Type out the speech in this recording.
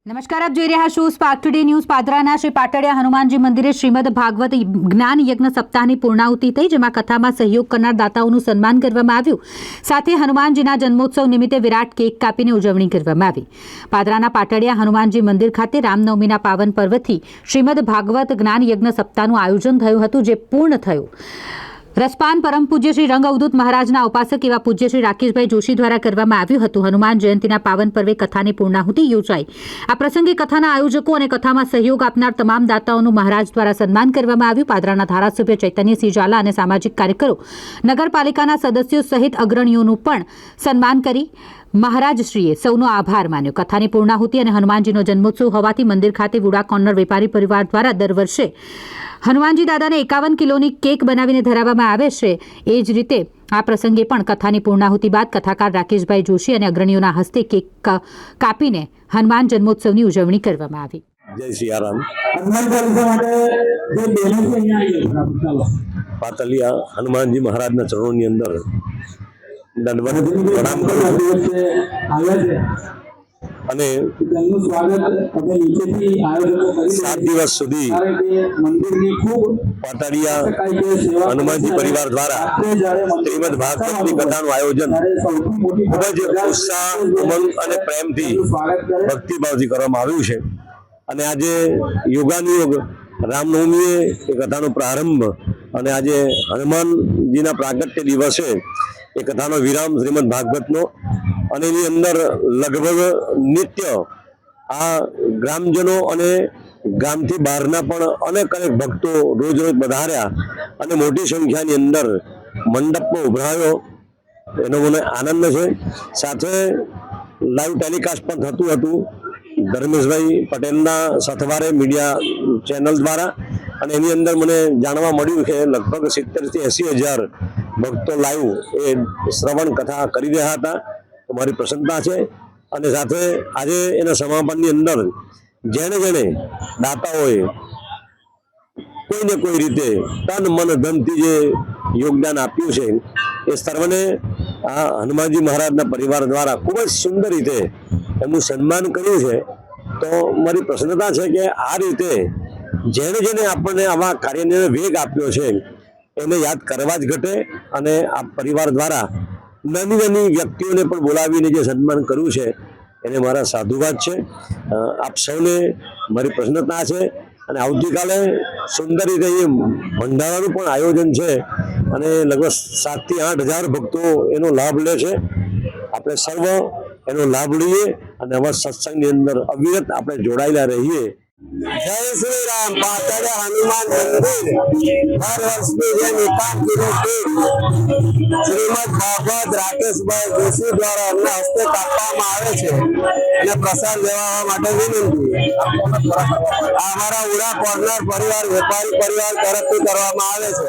નમસ્કાર, આપ જોઈ રહ્યા છો સ્પાર્ક ટુડે ન્યૂઝ। પાદરાના શ્રી પાટડિયા હનુમાનજી મંદિરે શ્રીમદ ભાગવત જ્ઞાન યજ્ઞ સપ્તાહની પૂર્ણાહુતિ થઈ, જેમાં કથામાં સહયોગ કરનાર દાતાઓનું સન્માન કરવામાં આવ્યું। સાથે હનુમાનજીના જન્મોત્સવ નિમિત્તે વિરાટ કેક કાપીને ઉજવણી કરવામાં આવી। પાદરાના પાટડિયા હનુમાનજી મંદિર ખાતે રામનવમીના પાવન પર્વથી શ્રીમદ ભાગવત જ્ઞાન યજ્ઞ સપ્તાહનું આયોજન થયું હતું, જે પૂર્ણ થયું। રસપાન પરમ પૂજ્ય શ્રી રંગ અવધૂત મહારાજના ઉપાસક એવા પૂજ્ય શ્રી રાકેશભાઈ જોશી દ્વારા કરવામાં આવ્યું હતું। હનુમાન જયંતિના પાવન પર્વે કથાની પૂર્ણાહુતિ યોજાઈ। આ પ્રસંગે કથાના આયોજકો અને કથામાં સહયોગ આપનાર તમામ દાતાઓનું મહારાજ દ્વારા સન્માન કરવામાં આવ્યું। પાદરાના ધારાસભ્ય ચૈતન્યસિંહ ઝાલા અને સામાજિક કાર્યકરો, નગરપાલિકાના સદસ્યો સહિત અગ્રણીઓનું પણ સન્માન કરી મહારાજશ્રીએ સૌનો આભાર માન્યો। કથાની પૂર્ણાહુતિ અને હનુમાનજીનો જન્મોત્સવ હોવાથી મંદિર ખાતે વુડા કોર્નર વેપારી પરિવાર દ્વારા દર વર્ષે હનુમાનજી દાદાને 51 કિલોની કેક બનાવીને ધરાવવામાં આવે છે। એ જ રીતે આ પ્રસંગે પણ કથાની પૂર્ણાહુતિ બાદ કથાકાર રાકેશભાઈ જોશી અને અગ્રણીઓના હસ્તે કેક કાપીને હનુમાન જન્મોત્સવની ઉજવણી કરવામાં આવી। જય સિયારામ। પાતલિયા હનુમાનજી મહારાજના ચરણોની અંદર દંડવત પ્રણામ કરું છું અને 7 દિવસ સુધી પાટડિયા હનુમાનજી પરિવાર દ્વારા શ્રીમદ ભાગવતની કથાનું આયોજન ખૂબ જ ઉત્સાહ, ઉમંગ અને પ્રેમથી, ભક્તિભાવથી કરવામાં આવ્યું છે। અને આજે યોગાનુયોગ રામનવમીએ એ કથાનો પ્રારંભ અને આજે હનુમાનજીના પ્રાગટ્ય દિવસે એ કથાનો વિરામ શ્રીમદ ભાગવતનો, અને એની અંદર લગભગ નિત્ય આ ગ્રામજનો અને ગામથી બહારના પણ અનેક ભક્તો રોજ પધાર્યા અને મોટી સંખ્યાની અંદર મંડપમાં ઉભરાયો, એનો મને આનંદ છે। સાથે લાઈવ ટેલિકાસ્ટ પણ થતું હતું ધર્મેશભાઈ પટેલના સથવારે મીડિયા ચેનલ દ્વારા, અને એની અંદર મને જાણવા મળ્યું કે લગભગ 70,000 થી 80,000 ભક્તો લાઈવ એ શ્રવણ કથા કરી રહ્યા હતા। મારી પ્રસન્નતા છે। અને સાથે આજે એના સમાપનની અંદર જેણે દાતાઓએ કોઈને કોઈ રીતે તન મન ધનથી જે યોગદાન આપ્યું છે, એ સર્વને આ હનુમાનજી મહારાજના પરિવાર દ્વારા ખૂબ જ સુંદર રીતે એમનું સન્માન કર્યું છે। તો મારી પ્રસન્નતા છે કે આ રીતે જેણે આપણને આવા કાર્યને વેગ આપ્યો છે એને યાદ કરવા જ ઘટે, અને આ પરિવાર દ્વારા નાની વ્યક્તિઓને પણ બોલાવીને જે સન્માન કર્યું છે એને મારા સાધુવાદ છે। આપ સૌને મારી પ્રસન્નતા છે। અને આવતીકાલે સુંદર રીતે એ ભંડારાનું પણ આયોજન છે, અને લગભગ 7,000 થી 8,000 ભક્તો એનો લાભ લે છે। આપણે સર્વ એનો લાભ લઈએ અને આવા સત્સંગની અંદર અવિરત આપણે જોડાયેલા રહીએ। જય શ્રી રામ। પાટડિયા હનુમાન મંદિર હર વર્ષની જેમ 51 કિલો શ્રીમદ ભાગવત રાકેશભાઈ જોશી દ્વારા એમના હસ્તે કાપવામાં આવે છે, અને પ્રસાદ લેવા માટે વિનંતી। આ અમારા વુડા કોર્નર પરિવાર વેપારી પરિવાર તરફથી કરવામાં આવે છે।